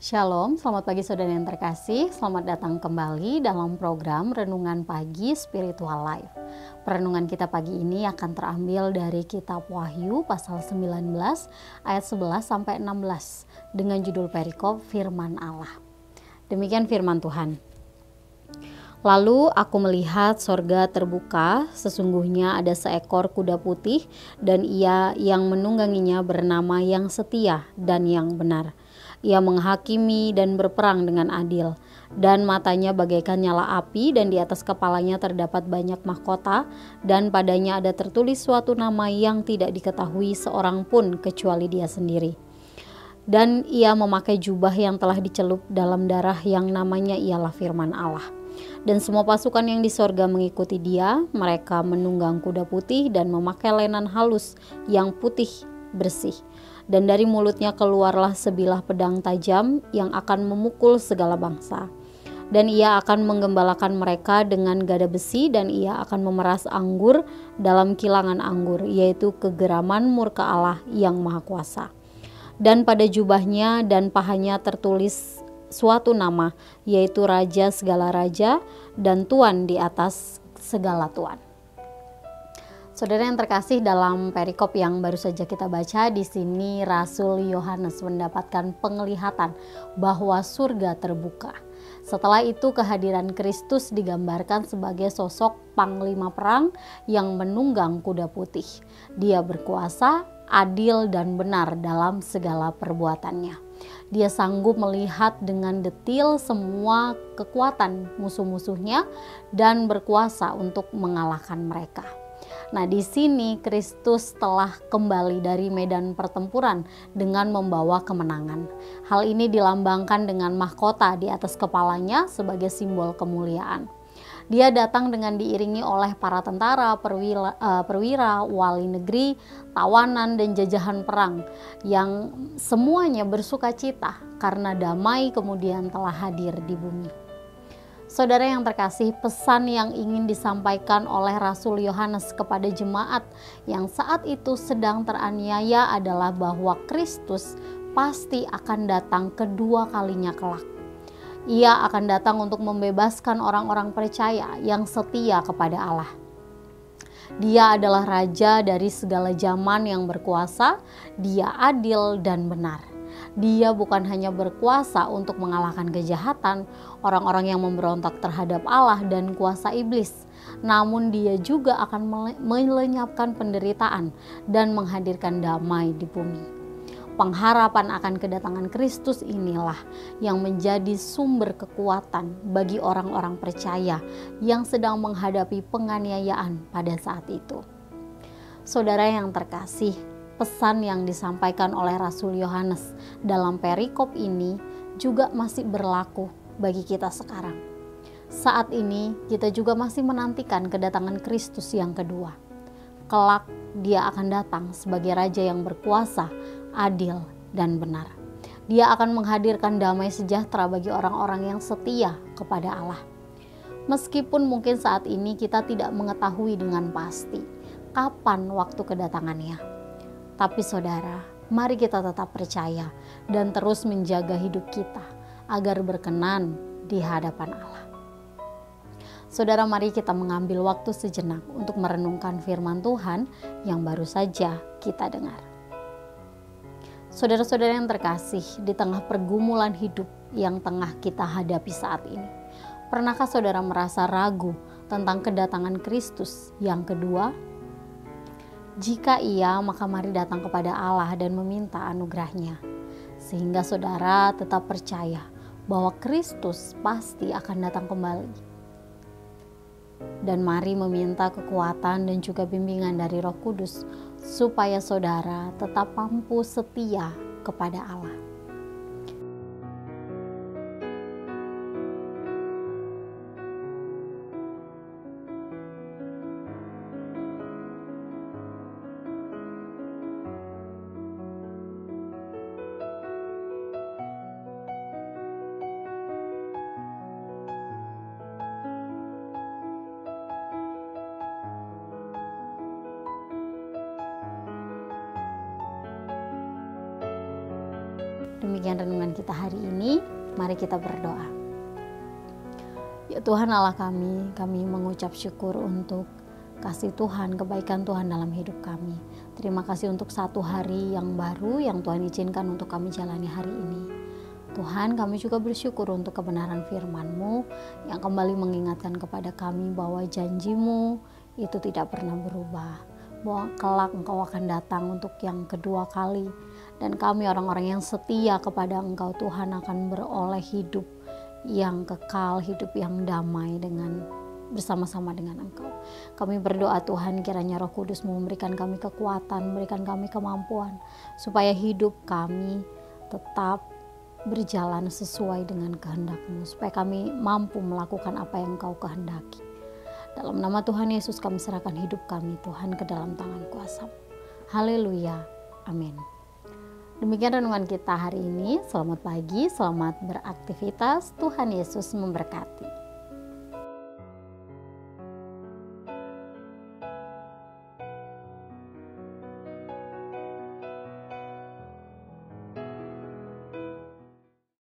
Shalom, selamat pagi saudara yang terkasih. Selamat datang kembali dalam program Renungan Pagi Spiritual Life. Perenungan kita pagi ini akan terambil dari kitab Wahyu pasal 19 ayat 11 sampai 16 dengan judul perikop Firman Allah. Demikian firman Tuhan. Lalu aku melihat sorga terbuka, sesungguhnya ada seekor kuda putih dan ia yang menungganginya bernama Yang Setia dan Yang Benar. Ia menghakimi dan berperang dengan adil, dan matanya bagaikan nyala api, dan di atas kepalanya terdapat banyak mahkota, dan padanya ada tertulis suatu nama yang tidak diketahui seorang pun kecuali dia sendiri. Dan ia memakai jubah yang telah dicelup dalam darah yang namanya ialah firman Allah. Dan semua pasukan yang di sorga mengikuti dia, mereka menunggang kuda putih dan memakai lenan halus yang putih bersih. Dan dari mulutnya keluarlah sebilah pedang tajam yang akan memukul segala bangsa. Dan ia akan menggembalakan mereka dengan gada besi, dan ia akan memeras anggur dalam kilangan anggur, yaitu kegeraman murka Allah yang maha kuasa. Dan pada jubahnya dan pahanya tertulis suatu nama, yaitu Raja segala raja dan Tuan di atas segala tuan. Saudara yang terkasih, dalam perikop yang baru saja kita baca, di sini Rasul Yohanes mendapatkan penglihatan bahwa surga terbuka. Setelah itu kehadiran Kristus digambarkan sebagai sosok panglima perang yang menunggang kuda putih. Dia berkuasa, adil dan benar dalam segala perbuatannya. Dia sanggup melihat dengan detil semua kekuatan musuh-musuhnya dan berkuasa untuk mengalahkan mereka. Nah, di sini Kristus telah kembali dari medan pertempuran dengan membawa kemenangan. Hal ini dilambangkan dengan mahkota di atas kepalanya sebagai simbol kemuliaan. Dia datang dengan diiringi oleh para tentara, perwira, wali negeri, tawanan, dan jajahan perang yang semuanya bersukacita karena damai kemudian telah hadir di bumi. Saudara yang terkasih, pesan yang ingin disampaikan oleh Rasul Yohanes kepada jemaat yang saat itu sedang teraniaya adalah bahwa Kristus pasti akan datang kedua kalinya kelak. Ia akan datang untuk membebaskan orang-orang percaya yang setia kepada Allah. Dia adalah Raja dari segala zaman yang berkuasa, dia adil dan benar. Dia bukan hanya berkuasa untuk mengalahkan kejahatan, orang-orang yang memberontak terhadap Allah dan kuasa iblis, namun dia juga akan melenyapkan penderitaan dan menghadirkan damai di bumi. Pengharapan akan kedatangan Kristus inilah yang menjadi sumber kekuatan bagi orang-orang percaya yang sedang menghadapi penganiayaan pada saat itu. Saudara yang terkasih, pesan yang disampaikan oleh Rasul Yohanes dalam perikop ini juga masih berlaku bagi kita sekarang. Saat ini kita juga masih menantikan kedatangan Kristus yang kedua. Kelak dia akan datang sebagai Raja yang berkuasa, adil dan benar. Dia akan menghadirkan damai sejahtera bagi orang-orang yang setia kepada Allah. Meskipun mungkin saat ini kita tidak mengetahui dengan pasti kapan waktu kedatangannya, tapi saudara, mari kita tetap percaya dan terus menjaga hidup kita agar berkenan di hadapan Allah. Saudara, mari kita mengambil waktu sejenak untuk merenungkan firman Tuhan yang baru saja kita dengar. Saudara-saudara yang terkasih, di tengah pergumulan hidup yang tengah kita hadapi saat ini, pernahkah saudara merasa ragu tentang kedatangan Kristus yang kedua? Jika iya, maka mari datang kepada Allah dan meminta anugerahnya, sehingga saudara tetap percaya bahwa Kristus pasti akan datang kembali. Dan mari meminta kekuatan dan juga bimbingan dari Roh Kudus supaya saudara tetap mampu setia kepada Allah. Demikian renungan kita hari ini. Mari kita berdoa. Ya Tuhan Allah kami mengucap syukur untuk kasih Tuhan, kebaikan Tuhan dalam hidup kami. Terima kasih untuk satu hari yang baru yang Tuhan izinkan untuk kami jalani hari ini. Tuhan, kami juga bersyukur untuk kebenaran firman-Mu yang kembali mengingatkan kepada kami bahwa janji-Mu itu tidak pernah berubah. Bahwa kelak Engkau akan datang untuk yang kedua kali. Dan kami orang-orang yang setia kepada Engkau Tuhan akan beroleh hidup yang kekal, hidup yang damai bersama-sama dengan Engkau. Kami berdoa Tuhan, kiranya Roh Kudus memberikan kami kekuatan, memberikan kami kemampuan supaya hidup kami tetap berjalan sesuai dengan kehendak-Mu, supaya kami mampu melakukan apa yang Engkau kehendaki. Dalam nama Tuhan Yesus kami serahkan hidup kami Tuhan ke dalam tangan kuasa. Haleluya, amin. Demikian renungan kita hari ini. Selamat pagi, selamat beraktivitas. Tuhan Yesus memberkati.